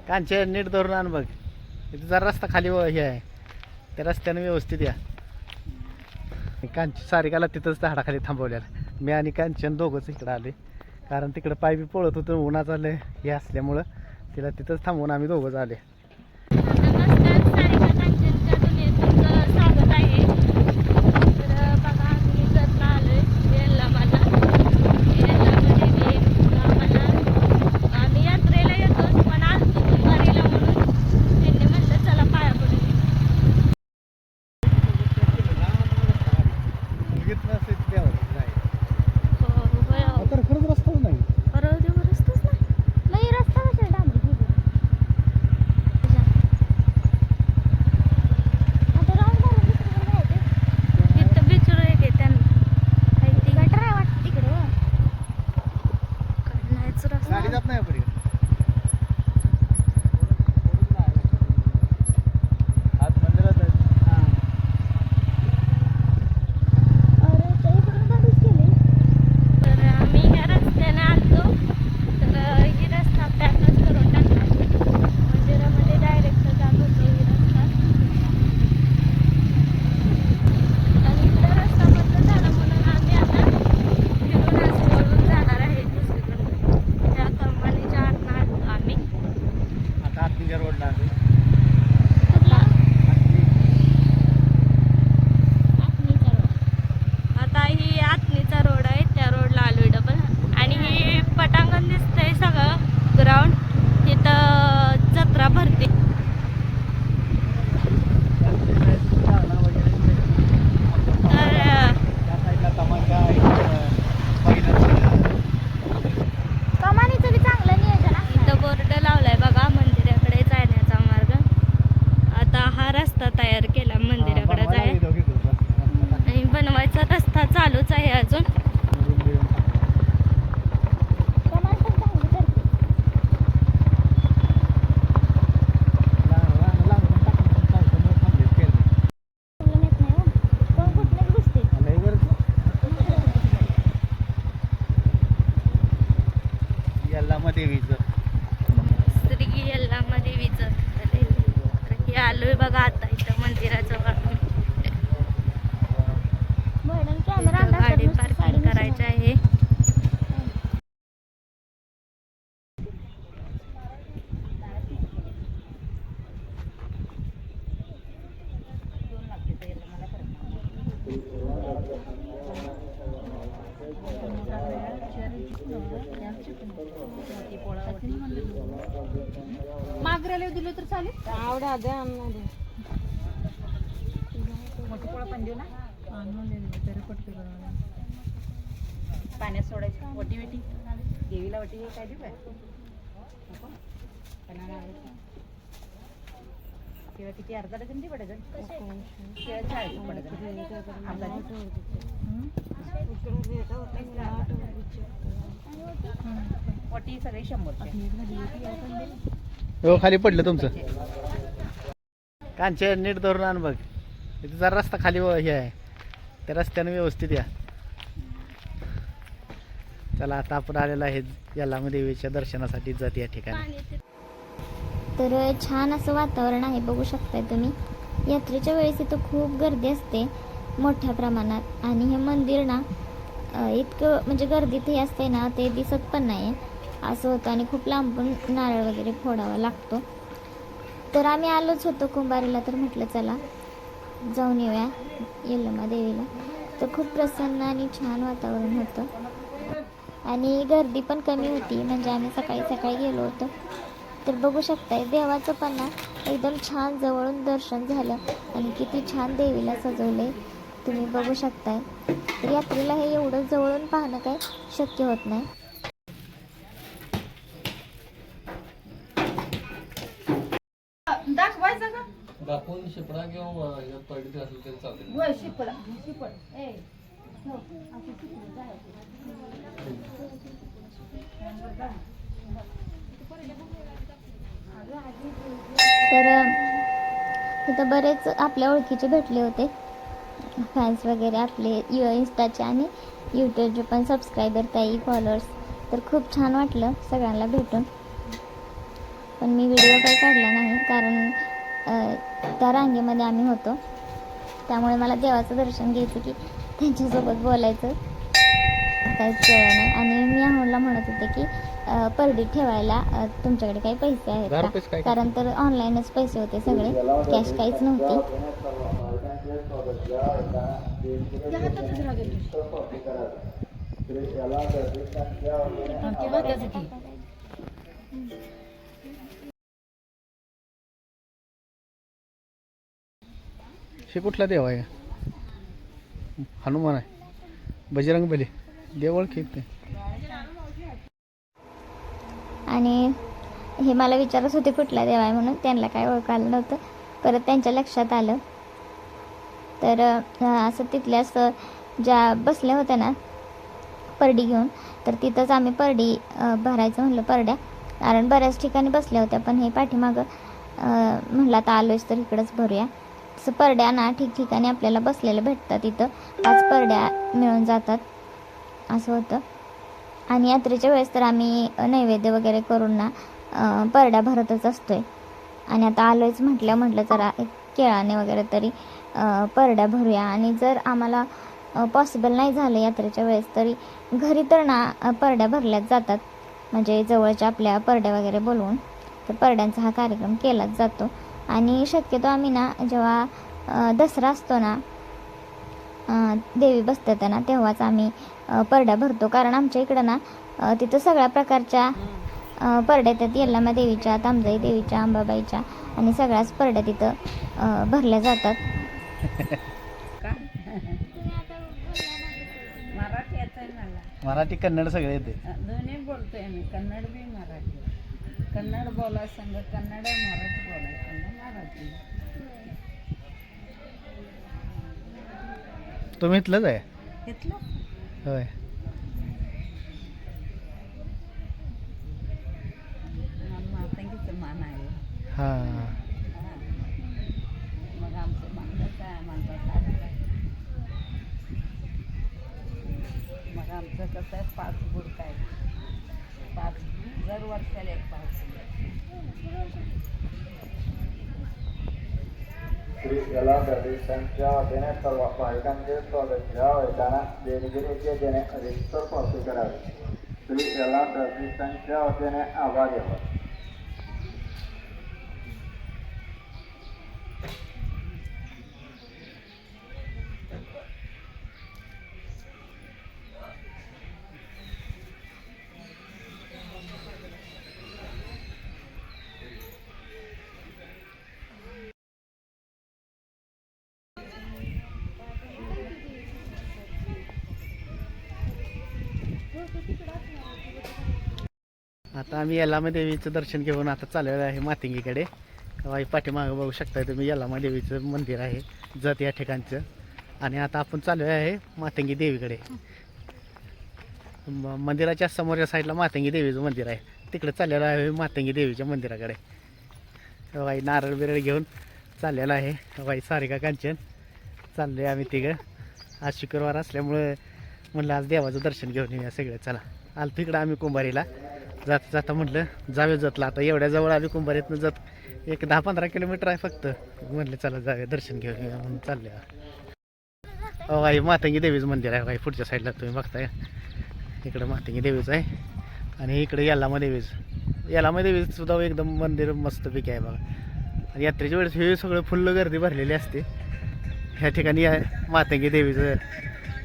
कांचे नीट धरून आण बघ. इथे जरा रस्ता खाली हे आहे, त्या रस्त्याने व्यवस्थित या. कांची सारिकाला तिथंच त्या हाडाखाली थांबवलेला. मी आणि कांचन दोघंच इकडं आले, कारण तिकडं पाय बी पळत होतं, उन्हाचं आलं हे असल्यामुळं तिला तिथंच थांबवून आम्ही दोघंच आले. आलोय बघा आता इथं मंदिराजवळ. गाडी पार्किंग करायची आहे. मागराला दिलं तर चालेल. आवडा द्या आणून दे. मोठी पोळा पण देऊ ना. आणून दे तरी पटके बनवला. पाण्यात सोडायची वटी वटी देवीला वटी हे काय देऊ काय किंवा किती अर्धा डझन दे डझन वटी सगळे 100. हो खाली पडलं तुमचं. कांचे नीट धरून आण बघ. इथे जरा रस्ता खाली हे आहे, त्या रस्त्याने व्यवस्थित या. चला आता आपण आलेला आहे यल्लामा देवीच्या दर्शनासाठी जात या ठिकाणी. तर छान असं वातावरण आहे, बघू शकताय तुम्ही. यात्रेच्या वेळेस इथं खूप गर्दी असते मोठ्या प्रमाणात. आणि हे मंदिर ना इतकं म्हणजे गर्दीत हे असते ना, ते दिसत पण नाही असं होतं. आणि खूप लांबून नारळ वगैरे फोडावा लागतो. तर आम्ही आलोच होतो कुंभारीला, तर म्हटलं चला जाऊन येऊया यल्लामा देवीला. तर खूप प्रसन्न आणि छान वातावरण होतं आणि गर्दी पण कमी होती, म्हणजे आम्ही सकाळी सकाळी गेलो होतो. तर बघू शकताय देवाचं पण ना एकदम छान जवळून दर्शन झालं. आणि किती छान देवीला सजवले तुम्ही बघू शकताय. तर यात्रेला हे एवढं जवळून पाहणं काय शक्य होत नाही. दाखवून शिपडा किंवा पडली असेल तरी चालते. होय शिपडा शिपड ए तर तिथं बरेच आपल्या ओळखीचे भेटले होते, फॅन्स वगैरे आपले इन्स्टाचे आणि यूट्यूबचे पण सबस्क्रायबर ताई फॉलोअर्स. तर खूप छान वाटलं सगळ्यांना भेटून. पण मी व्हिडिओ काही काढला नाही कारण त्या रांगेमध्ये आम्ही होतो, त्यामुळे मला देवाचं दर्शन घ्यायचं की त्यांच्यासोबत बोलायचं काहीच कळलं नाही. आणि मी आहोला म्हणत होते की परडी ठेवायला तुमच्याकडे काही पैसे आहेत का, कारण तर ऑनलाईनच पैसे होते सगळे, कॅश काहीच नव्हती. हे कुठला देव आहे? हनुमान आहे, बजरंग बली, देव ओळखीत नाही. आणि हे मला विचारत होते कुठला देव आहे म्हणून, त्यांना काय ओळखायला नव्हतं. परत त्यांच्या लक्षात आलं तर असं तिथल्याच ज्या बसल्या होत्या ना परडी घेऊन, तर तिथंच आम्ही परडी भरायचं म्हणलं परड्या, कारण बऱ्याच ठिकाणी बसल्या होत्या, पण हे पाठीमागं म्हणलं आता आलोयच तर इकडंच भरूया. तसं परड्या ना ठिकठिकाणी आपल्याला बसलेल्या भेटतात, इथं 5 परड्या मिळून जातात असं होतं. आणि यात्रेच्या वेळेस तर आम्ही नैवेद्य वगैरे करून ना परड्या भरतच असतोय. आणि आता आलोयच म्हटलं जरा एक केळाने वगैरे तरी परड्या भरूया. आणि जर आम्हाला पॉसिबल नाही झालं यात्रेच्या वेळेस तरी घरी तर ना परड्या भरल्याच जातात, म्हणजे जवळच्या आपल्या परड्या वगैरे बोलवून, तर परड्यांचा हा कार्यक्रम केलाच जातो. आणि शक्यतो आम्ही ना जेव्हा दसरा असतो ना देवी बसतात ना तेव्हाच आम्ही परड्या भरतो, कारण आमच्या इकडं ना तिथं सगळ्या प्रकारच्या परड्या येतात, यल्लामा देवीच्या, तामजाई देवीच्या, अंबाबाईच्या, आणि सगळ्याच परड्या तिथं भरल्या जातात. मराठी येतंय मला, मराठी कन्नड सगळे येते. दोन्ही बोलतोय मी, कन्नड बी मराठी. कन्नड बोलाय संग कन्नड, मराठी बोलाय संग मराठी. तुम्ही इथलंच आहे? घेतलं होय. मातंगीचं मान आहे. हां. मग आमचं मानलं आहे म्हणतात. मग आमचं कसं आहे 5 बुडक आहे, 5 दर वर्षाला एक 5 श्री यला दर्शनच्या वतीने सर्व भाविकांचे स्वागत ह्या वैताना देणगीचे देणे अधिकतर पावती करावे. श्री यला दर्शनच्या वतीने आभार घ्यावा. आता आम्ही यल्लामा देवीचं दर्शन घेऊन आता चाललेलो आहे मातंगीकडे. वाई पाठीमागं बघू शकता तुम्ही, यल्लामा देवीचं मंदिर आहे जत या ठिकाणचं. आणि आता आपण चाललो आहे मातंगी देवीकडे. मंदिराच्या समोरच्या साईडला मातंगी देवीचं मंदिर आहे, तिकडे चाललेलं आहे मातंगी देवीच्या मंदिराकडे. वाई नारळ बिरळ घेऊन चाललेलं आहे. वाई सारिका कांचन चाललो आहे आम्ही तिघं. आज शुक्रवार असल्यामुळं म्हणलं आज देवाचं दर्शन घेऊन येऊया सगळं. चला आलं तिकडं आम्ही कुंभारीला जाता जाता म्हटलं जाऊया जतला. आता एवढ्या जवळ आम्ही कुंभारीतनं जत एक 10-15 किलोमीटर आहे फक्त. म्हटलं चला जाऊया दर्शन घेऊन येऊया म्हणून चालले. वाई मातंगी देवीचं मंदिर आहे वाई पुढच्या साईडला तुम्ही बघताय. इकडं मातंगी देवीचं आहे आणि इकडे यल्लामा देवीचं. यल्लामा देवीचं सुद्धा एकदम मंदिर मस्तपैकी आहे बघा. आणि यात्रेच्या वेळेस हे सगळं फुल्ल गर्दी भरलेली असते. ह्या ठिकाणी मातंगी देवीचं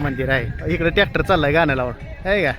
मंदिर आहे. इकडे ट्रॅक्टर चाललाय गाणं लावून, आहे का?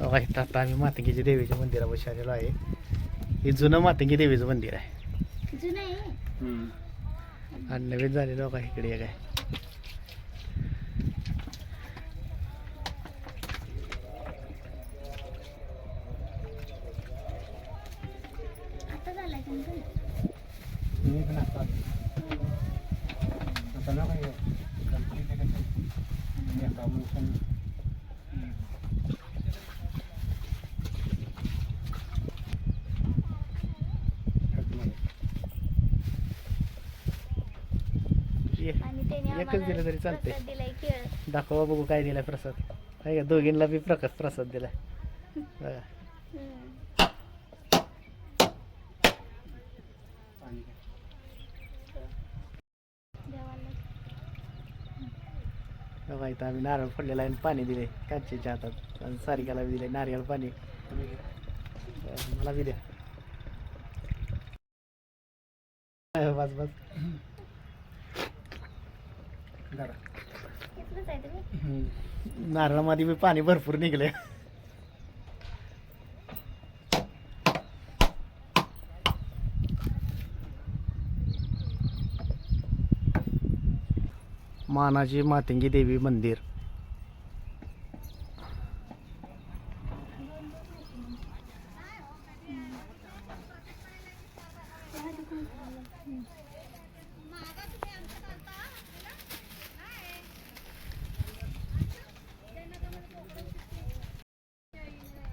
वाईट आता आम्ही मातंगीच्या देवीच्या मंदिरापाशी आलेलो आहे. हे जुनं मातंगी देवीचं मंदिर आहे आणि नवीन झालेलं बघा इकडे काय. एकच दिलं तरी चालतंय. प्रसाद दिलाय केळ. दाखवा बघू काय दिलाय प्रसाद. आहे का दोघींना बी प्रसाद दिलाय बघा. बघा इथं आम्ही नारळ फोडलेला आहे आणि पाणी दिले कांचीच्या हातात आणि सारिकाला बी दिले नारळ पाणी. मला बी द्या. बस बस इथलंच आहे तुम्ही? नारळामध्ये बी पाणी भरपूर निघले. मानाजी मातंगी देवी मंदिर.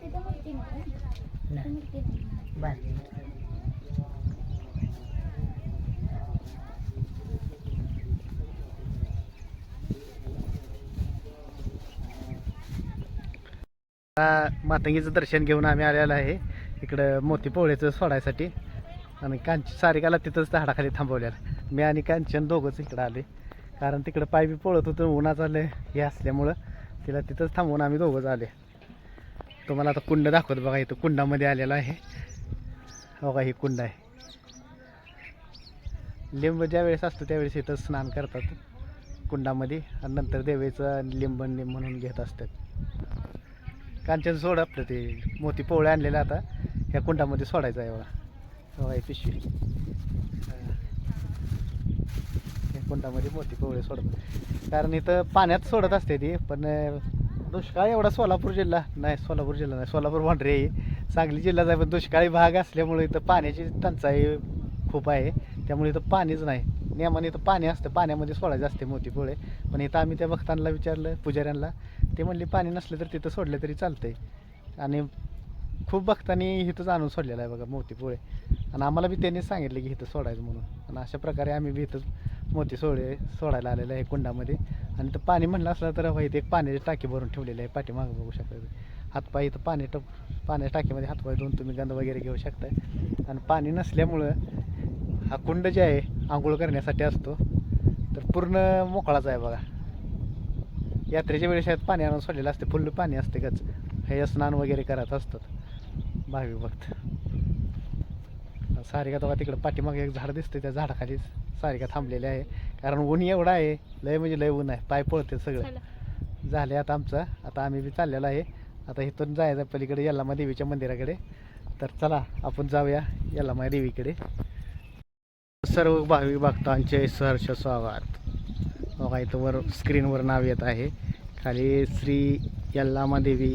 तिथं मूर्ती नाही का? तिथं मूर्ती नाही. मातंगीचं दर्शन घेऊन आम्ही आलेलो आहे इकडं मोती पोळ्याचं सोडायसाठी आणि सारिकाला तिथंच झाडाखाली थांबवलेलं. मी आणि कांचन दोघंच इकडं आले कारण तिकडं पाय बी पोळत होतं उन्हाचं आलं हे असल्यामुळं तिला तिथंच थांबवून आम्ही दोघंच आले. तुम्हाला आता कुंड दाखवतो बघा. इथं कुंडामध्ये आलेला आहे बघा. ही कुंड आहे. लिंब ज्या वेळेस असतो त्यावेळेस इथं स्नान करतात कुंडामध्ये आणि नंतर देवीचं लिंब म्हणून घेत असतात. कांचन सोड आपलं ते मोती पोवळे आणलेले आता ह्या कुंडामध्ये सोडायचं आहे बघा. बघा ही पिशवी ह्या कुंडामध्ये मोती पोवळे सोडत कारण इथं पाण्यात सोडत असते ती. पण दुष्काळ एवढा सोलापूर जिल्हा नाही सोलापूर भांडरे आहे सांगली जिल्हाच आहे पण दुष्काळी भाग असल्यामुळे इथं पाण्याची टंचाई खूप आहे त्यामुळे इथं पाणीच नाही. नियमाने इथं पाणी असतं पाण्यामध्ये सोडायचं असते मोती पोळे. पण इथं आम्ही त्या भक्तांना विचारलं पुजाऱ्यांना ते म्हणले पाणी नसलं तर तिथं सोडलं तरी चालतंय. आणि खूप भक्तांनी इथंच आणून सोडलेलं आहे बघा मोती पोळे आणि आम्हाला बी त्यांनीच सांगितलं की इथं सोडायचं म्हणून. आणि अशा प्रकारे आम्ही बी इथंच मोती सोडायला आलेलं आहे कुंडामध्ये. आणि इथं पाणी म्हणलं असलं तर इथं एक पाण्याची टाकी भरून ठेवलेली आहे पाठीमागं बघू शकता. हातपाय इथं पाण्याच्या टाकीमध्ये हातपाय धुवून तुम्ही गंध वगैरे घेऊ शकताय. आणि पाणी नसल्यामुळं हा कुंड जे आहे आंघोळ करण्यासाठी असतो तर पूर्ण मोकळाच आहे बघा. यात्रेच्या वेळेस यात पाणी आणून सोडलेलं असते फुल्ल पाणी असते गच. हे स्नान वगैरे करत असतात भाविक भक्त. सारिका तेव्हा तिकडं पाठीमागे एक झाड दिसतं त्या झाडाखालीच सारिका थांबलेली आहे कारण ऊन एवढं आहे लय म्हणजे लय ऊन आहे पाय पळते सगळं झाले. आता आमचं आता आम्ही बी चाललेलो आहे आता इथून जायचं पलीकडे यल्लामा देवीच्या मंदिराकडे. तर चला आपण जाऊया यल्लामा देवीकडे. सर्व भाविक भक्तांचे सहर्ष स्वागत. बघा इथं वर स्क्रीनवर नाव येत आहे खाली श्री यल्लामा देवी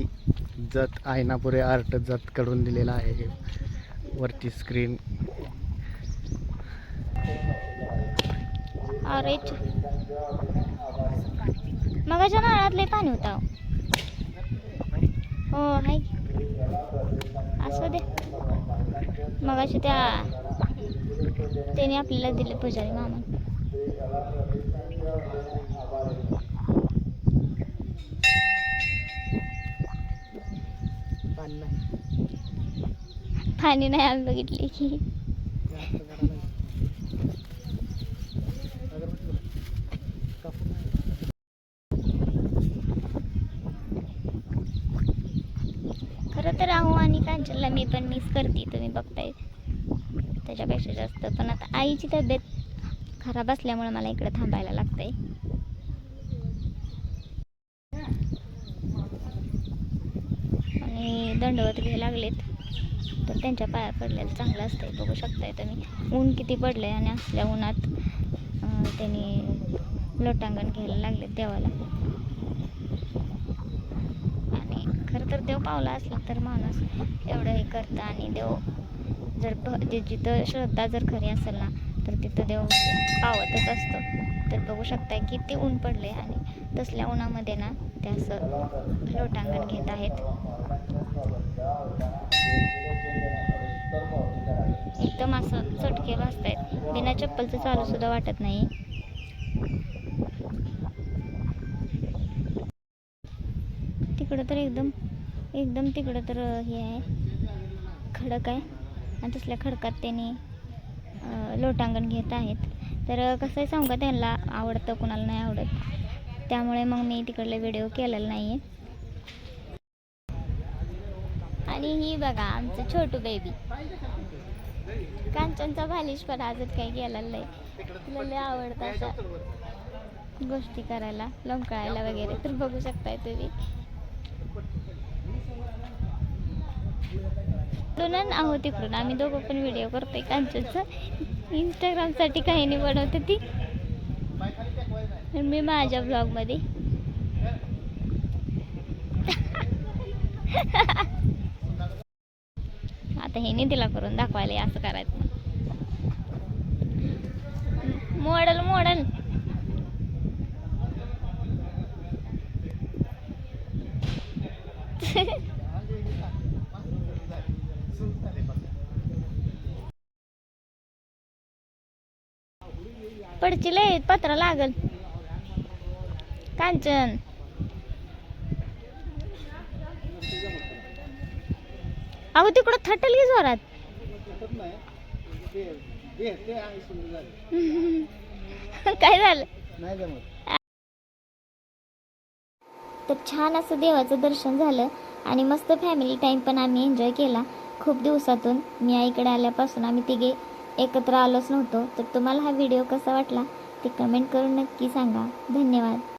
जत आयनापुरे आर्ट जत कडून दिलेला आहे वरती स्क्रीन. अरे मगाच्या नारळातले पाणी होता हो हाय असं दे. मगाशी त्याने आपल्याला दिले पुजारी मामा. पाणी नाही आम्ही बघितले की खरं तर राहू आणि कांचनला मी पण मिस करते तुम्ही बघताय त्याच्यापेक्षा जास्त. पण आता आईची तब्येत खराब असल्यामुळे मला इकडे थांबायला लागतंय. आणि दंडवत घ्यायला लागलेत तर त्यांच्या पाया पडलेलं चांगलं असतंय. बघू शकताय तुम्ही ऊन किती पडलंय आणि असल्या उन्हात त्यांनी लोटांगण घ्यायला लागलेत देवाला. आणि खरं तर देव पावला असला तर माणूस एवढं हे करतं आणि देव जर जिथं श्रद्धा जर खरी असेल ना तर तिथं देव पावतच असतो. तर बघू शकताय किती ऊन पडले आणि तसल्या उन्हामध्ये ना ते असं लोटांगण घेत आहेत. एकदम असं चटके वाजतायत बिना चप्पलचं चालू सुद्धा वाटत नाही. तिकडं तर एकदम एकदम तिकडं तर हे आहे, खडक आहे आणि तसल्या खडकात त्यांनी लोटांगण घेत आहेत. तर कसं आहे सांगू का, त्यांना आवडतं कुणाला नाही आवडत, त्यामुळे मग मी तिकडले व्हिडिओ केलेला नाही आहे. आणि ही बघा आमचं छोटू बेबी, कांचनचा भालिशपण अजून काही गेलेला नाही. तिला लय आवडतं अशा गोष्टी करायला, लोंबकळायला वगैरे. तर बघू शकताय तुम्ही. तिकडून आहो तिकडून आम्ही दोघं पण व्हिडिओ करतोय कांचनचा. इंस्टाग्रामसाठी काही नाही बनवते ती, मी माझ्या ब्लॉगमध्ये. आता हे नाही तिला करून दाखवायला असं करायचं. मॉडेल मॉडेल पडची लय पत्रा लागल कांचन. अहो तिकडं थटल की जोरात. काय झालं? तर छान असं देवाचं दर्शन झालं आणि मस्त फॅमिली टाइम पण आम्ही एन्जॉय केला. खूप दिवसातून मी आईकडे आल्यापासून आम्ही तिघे एकत्र आलोच नव्हतो. तर तुम्हाला हा व्हिडिओ कसा वाटला ते कमेंट करून नक्की सांगा. धन्यवाद.